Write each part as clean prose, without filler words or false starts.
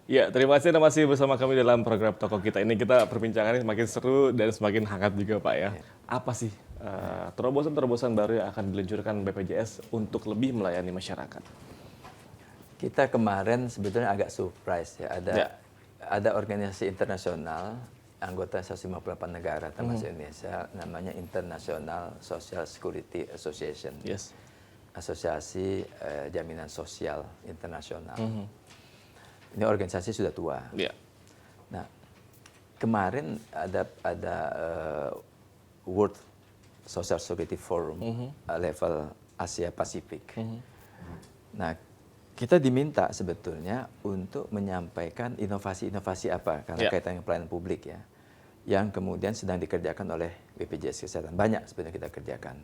Ya, terima kasih Anda masih bersama kami dalam program Toko Kita. Ini kita perbincangannya semakin seru dan semakin hangat juga Pak ya. Ya. Apa sih terobosan-terobosan baru yang akan diluncurkan BPJS untuk lebih melayani masyarakat? Kita kemarin sebetulnya agak surprise ya, Ya. ada organisasi internasional anggota 158 negara termasuk Indonesia, namanya International Social Security Association. Yes. Asosiasi Jaminan Sosial Internasional. Ini organisasi sudah tua. Ya. Nah, kemarin ada World Social Security Forum level Asia Pasifik. Nah, kita diminta sebetulnya untuk menyampaikan inovasi-inovasi apa, karena kaitan dengan pelayanan publik ya, yang kemudian sedang dikerjakan oleh BPJS Kesehatan. Banyak sebenarnya kita kerjakan.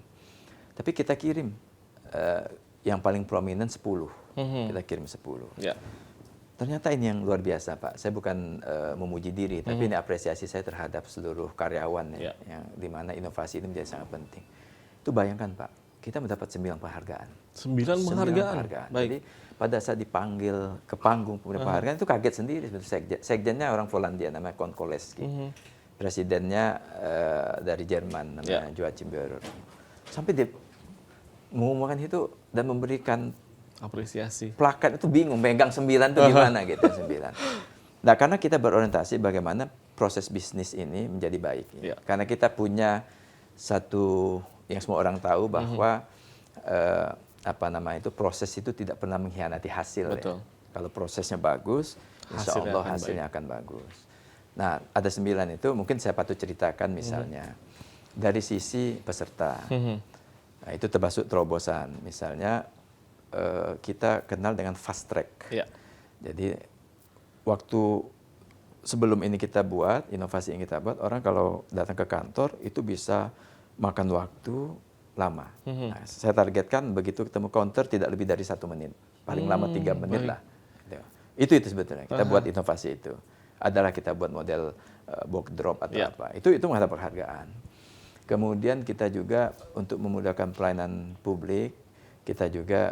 Tapi kita kirim yang paling prominent 10. Kita kirim 10. Ya. Ternyata ini yang luar biasa Pak. Saya bukan memuji diri, tapi ini apresiasi saya terhadap seluruh karyawan ya, yang dimana inovasi ini menjadi sangat penting. Itu bayangkan Pak, kita mendapat 9 penghargaan. 9 penghargaan. Baik. Jadi pada saat dipanggil ke panggung pemberian penghargaan itu kaget sendiri. Sekjennya orang Polandia namanya Kon Koleski. Presidennya dari Jerman namanya Joachim Bauer. Sampai dia mengumumkan itu dan memberikan Apresiasi. plakat itu bingung, megang 9 itu gimana gitu 9. Nah karena kita berorientasi bagaimana proses bisnis ini menjadi baik. Ya. Karena kita punya satu yang semua orang tahu bahwa proses itu tidak pernah mengkhianati hasil. Betul. Ya. Kalau prosesnya bagus, insya Allah hasilnya akan bagus. Nah ada 9 itu mungkin saya patut ceritakan misalnya dari sisi peserta. Nah itu termasuk terobosan. Misalnya kita kenal dengan fast track. Ya. Jadi waktu sebelum ini kita buat, inovasi yang kita buat, orang kalau datang ke kantor itu bisa makan waktu lama. Nah, saya targetkan begitu ketemu counter tidak lebih dari 1 menit. Paling lama 3 menit lah. Itu sebetulnya. Kita buat inovasi itu. Adalah kita buat model box drop atau apa. Itu mendapat penghargaan. Kemudian kita juga untuk memudahkan pelayanan publik, kita juga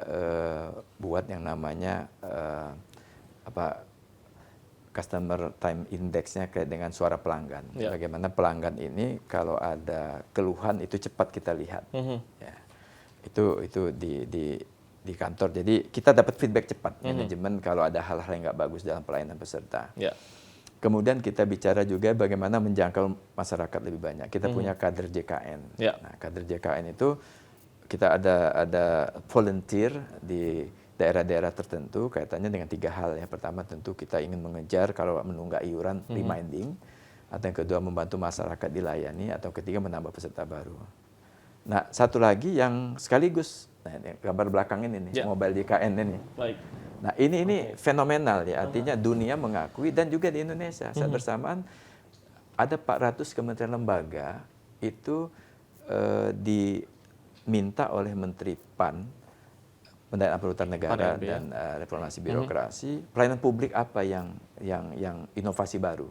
buat yang namanya customer time index-nya kayak dengan suara pelanggan. Bagaimana pelanggan ini kalau ada keluhan itu cepat kita lihat. Ya. Itu di kantor. Jadi kita dapat feedback cepat manajemen kalau ada hal-hal yang nggak bagus dalam pelayanan peserta. Kemudian kita bicara juga bagaimana menjangkau masyarakat lebih banyak. Kita punya kader JKN. Nah, kader JKN itu kita ada volunteer di daerah-daerah tertentu kaitannya dengan 3 hal. Yang pertama tentu kita ingin mengejar kalau menunggak iuran, reminding. Atau yang kedua membantu masyarakat dilayani. Atau ketiga menambah peserta baru. Nah satu lagi yang sekaligus, nah ini gambar belakang ini nih, mobile JKN ini. Baik. Nah ini fenomenal ya, artinya dunia mengakui dan juga di Indonesia. Saat bersamaan ada 400 kementerian lembaga itu diminta oleh Menteri PAN, Pendayaan Aparatur Negara dan Reformasi Birokrasi, pelayanan publik apa yang inovasi baru.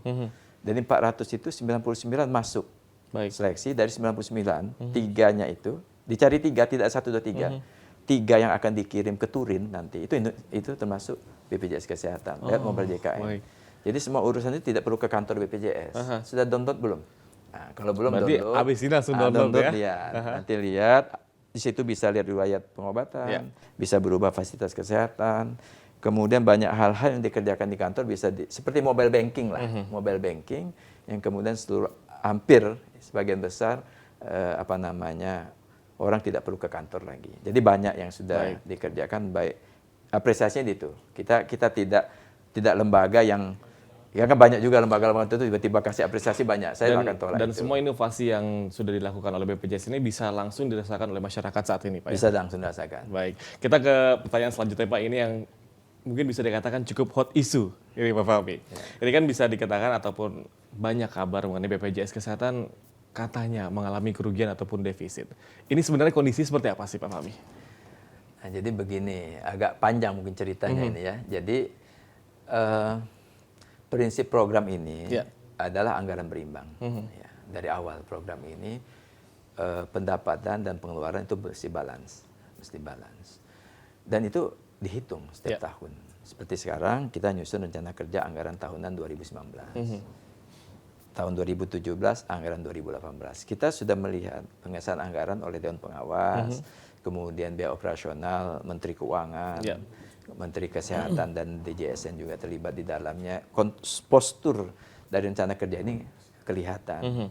Dari 400 itu 99 masuk seleksi, dari 99 3-nya itu dicari 3, tidak 1, 2, 3. 3 yang akan dikirim ke Turin nanti itu termasuk BPJS Kesehatan lewat mobile JKN. Jadi semua urusan itu tidak perlu ke kantor BPJS. Sudah download belum? Nah, kalau belum berarti download, abis ini langsung download ya. Lihat. Nanti lihat di situ bisa lihat riwayat pengobatan, bisa berubah fasilitas kesehatan. Kemudian banyak hal-hal yang dikerjakan di kantor bisa seperti mobile banking lah, mobile banking yang kemudian hampir sebagian besar orang tidak perlu ke kantor lagi. Jadi banyak yang sudah dikerjakan baik. Apresiasinya itu. Kita tidak lembaga yang ya kan banyak juga lembaga-lembaga itu tiba-tiba kasih apresiasi banyak. Saya akan tolak dan itu. Semua inovasi yang sudah dilakukan oleh BPJS ini bisa langsung dirasakan oleh masyarakat saat ini, Pak. Bisa langsung dirasakan. Baik. Kita ke pertanyaan selanjutnya, Pak. Ini yang mungkin bisa dikatakan cukup hot issue ini Pak Fahmi. Ini kan bisa dikatakan ataupun banyak kabar mengenai BPJS Kesehatan katanya mengalami kerugian ataupun defisit. Ini sebenarnya kondisi seperti apa sih Pak Fahmi? Nah, jadi begini, agak panjang mungkin ceritanya ini ya. Jadi prinsip program ini adalah anggaran berimbang. Ya, dari awal program ini pendapatan dan pengeluaran itu mesti balance. Dan itu dihitung setiap tahun Seperti sekarang kita nyusun rencana kerja anggaran tahunan 2019. Tahun 2017 anggaran 2018. Kita sudah melihat pengesahan anggaran oleh Dewan Pengawas, kemudian biaya operasional, Menteri Keuangan, Menteri Kesehatan dan DJSN juga terlibat di dalamnya. Postur dari rencana kerja ini kelihatan.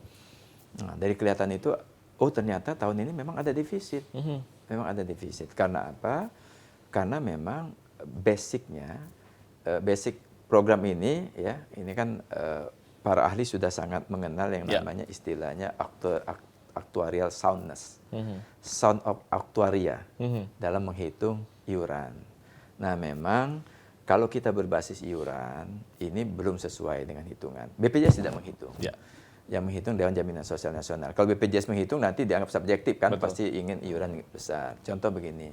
Nah, dari kelihatan itu, oh ternyata tahun ini memang ada defisit. Memang ada defisit. Karena apa? Karena memang basicnya, basic program ini, ya, ini kan para ahli sudah sangat mengenal yang namanya istilahnya actuarial soundness, sound of actuaria dalam menghitung iuran. Nah, memang kalau kita berbasis iuran ini belum sesuai dengan hitungan. BPJS tidak menghitung. Yang menghitung Dewan Jaminan Sosial Nasional. Kalau BPJS menghitung nanti dianggap subjektif kan, pasti ingin iuran besar. Contoh begini.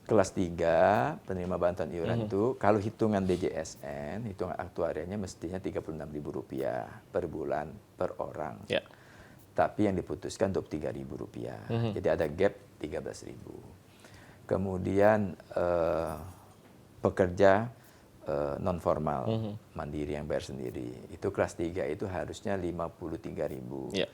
Kelas 3 penerima bantuan iuran itu kalau hitungan DJSN, hitungan aktuarianya mestinya Rp36.000 per bulan per orang. Tapi yang diputuskan Rp23.000. Jadi ada gap Rp13.000. Kemudian pekerja non formal, mandiri yang bayar sendiri. Itu kelas 3 itu harusnya Rp53.000.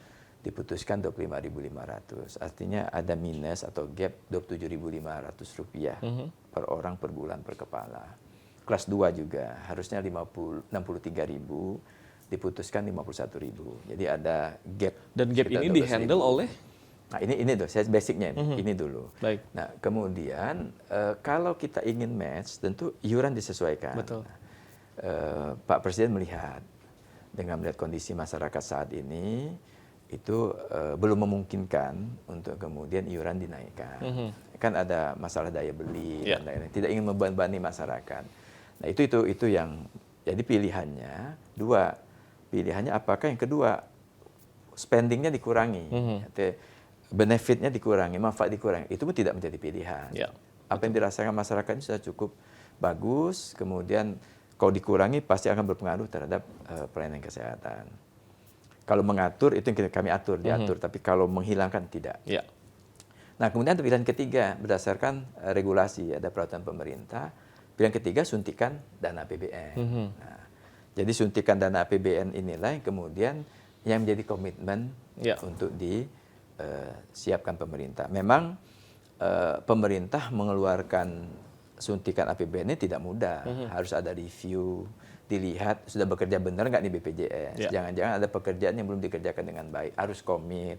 Diputuskan Rp25.500. Artinya ada minus atau gap Rp27.500 per orang per bulan per kepala. Kelas 2 juga harusnya Rp63.000, diputuskan Rp51.000. Jadi ada gap. Dan gap ini dihandle oleh? Nah ini tuh, saya basicnya ini dulu. Baik. Nah kemudian kalau kita ingin match, tentu iuran disesuaikan. Betul. Pak Presiden melihat dengan melihat kondisi masyarakat saat ini, itu belum memungkinkan untuk kemudian iuran dinaikkan. Kan ada masalah daya beli dan lain-lain. Tidak ingin membebani masyarakat. Nah itu yang jadi pilihannya dua. Pilihannya apakah yang kedua, spendingnya dikurangi, benefitnya dikurangi, manfaat dikurangi. Itu pun tidak menjadi pilihan. Apa yang dirasakan masyarakat ini sudah cukup bagus. Kemudian kalau dikurangi pasti akan berpengaruh terhadap pelayanan kesehatan. Kalau mengatur itu yang kami atur, diatur. Tapi kalau menghilangkan tidak. Nah kemudian pilihan ketiga berdasarkan regulasi, ada peraturan pemerintah. Pilihan ketiga suntikan dana APBN. Nah, jadi suntikan dana APBN inilah yang kemudian yang menjadi komitmen untuk disiapkan pemerintah. Memang pemerintah mengeluarkan suntikan APBN ini tidak mudah. Harus ada review, dilihat sudah bekerja benar nggak di BPJS. Jangan-jangan ada pekerjaan yang belum dikerjakan dengan baik. Harus komit.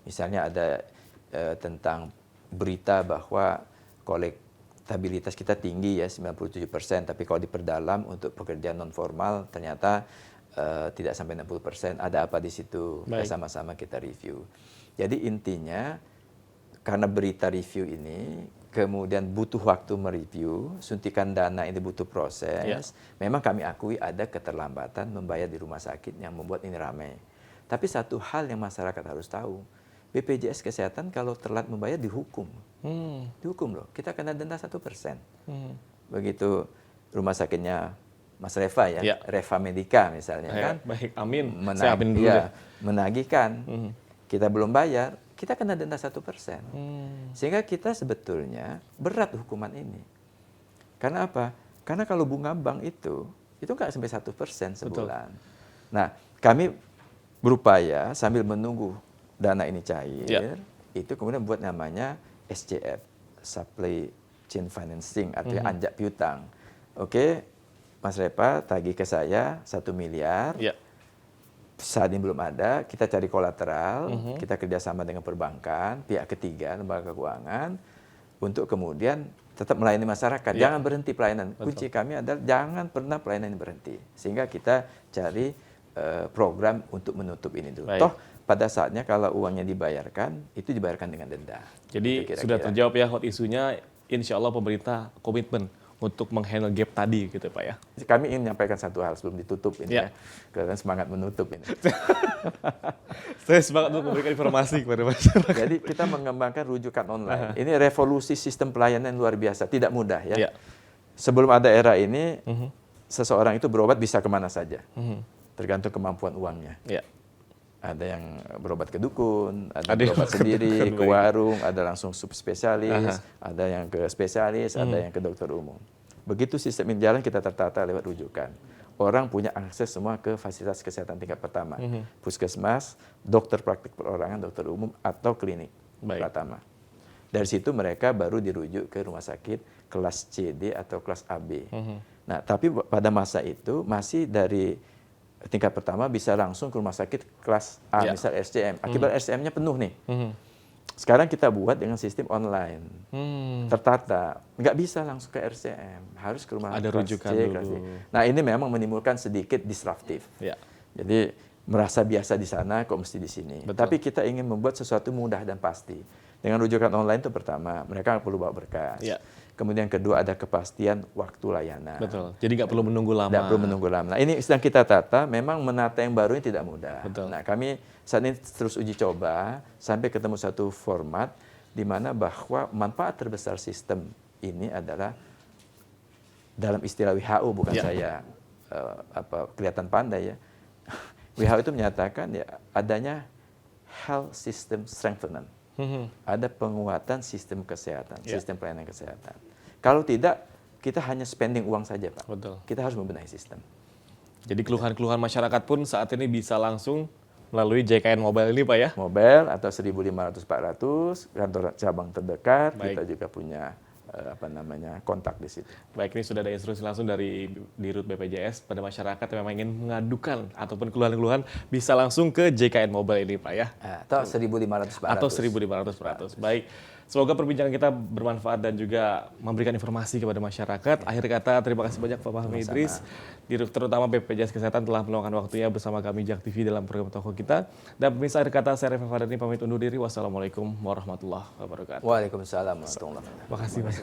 Misalnya ada tentang berita bahwa kolektabilitas kita tinggi ya 97%, tapi kalau diperdalam untuk pekerjaan non formal ternyata tidak sampai 60%. Ada apa di situ? Sama-sama kita review. Jadi intinya karena berita review ini kemudian butuh waktu mereview, suntikan dana ini butuh proses. Memang kami akui ada keterlambatan membayar di rumah sakit yang membuat ini ramai. Tapi satu hal yang masyarakat harus tahu, BPJS Kesehatan kalau telat membayar dihukum. Dihukum loh, kita kena denda 1%. Begitu rumah sakitnya Mas Reva ya, Reva Medica misalnya kan. Baik, amin. Saya amin dulu deh. Menagihkan, kita belum bayar, kita kena denda 1%. Sehingga kita sebetulnya berat hukuman ini. Karena apa? Karena kalau bunga bank itu nggak sampai 1% sebulan. Nah, kami berupaya sambil menunggu dana ini cair, itu kemudian buat namanya SCF, Supply Chain Financing, artinya anjak piutang. Oke, Mas Repa tagih ke saya 1 miliar. Saat ini belum ada, kita cari kolateral, kita kerjasama dengan perbankan, pihak ketiga, lembaga keuangan, untuk kemudian tetap melayani masyarakat. Jangan berhenti pelayanan. Kunci kami adalah jangan pernah pelayanan ini berhenti. Sehingga kita cari program untuk menutup ini dulu. Toh pada saatnya kalau uangnya dibayarkan, itu dibayarkan dengan denda. Jadi sudah terjawab ya hot isunya, insya Allah pemerintah komitmen untuk menghandle gap tadi gitu Pak ya. Kami ingin menyampaikan satu hal sebelum ditutup ini ya. Karena semangat menutup ini. Saya semangat untuk memberikan informasi kepada masyarakat. Jadi kita mengembangkan rujukan online. Ini revolusi sistem pelayanan luar biasa, tidak mudah ya. Sebelum ada era ini, seseorang itu berobat bisa kemana saja. Tergantung kemampuan uangnya. Ada yang berobat ke dukun, ada berobat sendiri, ke warung, ada langsung subspesialis, ada yang ke spesialis, ada yang ke dokter umum. begitu sistem ini jalan kita tertata lewat rujukan. Orang punya akses semua ke fasilitas kesehatan tingkat pertama. Puskesmas, dokter praktik perorangan, dokter umum, atau klinik pertama. Dari situ mereka baru dirujuk ke rumah sakit kelas CD atau kelas AB. Nah, tapi pada masa itu masih dari tingkat pertama bisa langsung ke rumah sakit kelas A, misal RCM. Akibat RCM-nya penuh nih. Sekarang kita buat dengan sistem online, tertata. Nggak bisa langsung ke RCM, harus ke rumah ada kelas rujukan C, dulu. kelas D. Nah, ini memang menimbulkan sedikit disruptif. Ya. Jadi merasa biasa di sana, kok mesti di sini. Betul. Tapi kita ingin membuat sesuatu mudah dan pasti. Dengan rujukan online itu pertama, mereka nggak perlu bawa berkas. Ya. Kemudian kedua ada kepastian waktu layanan. Betul. Jadi nggak perlu menunggu lama. Tidak perlu menunggu lama. Nah, ini sedang kita tata. Memang menata yang baru ini tidak mudah. Betul. Nah, kami saat ini terus uji coba sampai ketemu satu format di mana bahwa manfaat terbesar sistem ini adalah dalam istilah WHO, bukan saya kelihatan pandai ya. WHO itu menyatakan ya adanya health system strengthening. Ada penguatan sistem kesehatan, sistem pelayanan kesehatan. Kalau tidak, kita hanya spending uang saja, Pak. Betul. Kita harus membenahi sistem. Jadi keluhan-keluhan masyarakat pun saat ini bisa langsung melalui JKN Mobile ini, Pak ya? Mobile atau 1.500-400, kantor cabang terdekat, kita juga punya kontak di situ. Baik, ini sudah ada instruksi langsung dari Dirut BPJS pada masyarakat yang memang ingin mengadukan ataupun keluhan-keluhan bisa langsung ke JKN Mobile ini, Pak ya? Atau 1.500-400. Atau 1.500-400. Baik, semoga perbincangan kita bermanfaat dan juga memberikan informasi kepada masyarakat. Akhir kata, terima kasih banyak Pak Fahmi Idris, Dirut terutama BPJS Kesehatan telah meluangkan waktunya bersama kami JAK TV dalam program Toko Kita. Dan pemirsa, akhir kata, saya Refa Fadani pamit undur diri. Wassalamualaikum warahmatullahi wabarakatuh. Waalaikumsalam warahmatullahi wabarakatuh. Terima kasih, Mas.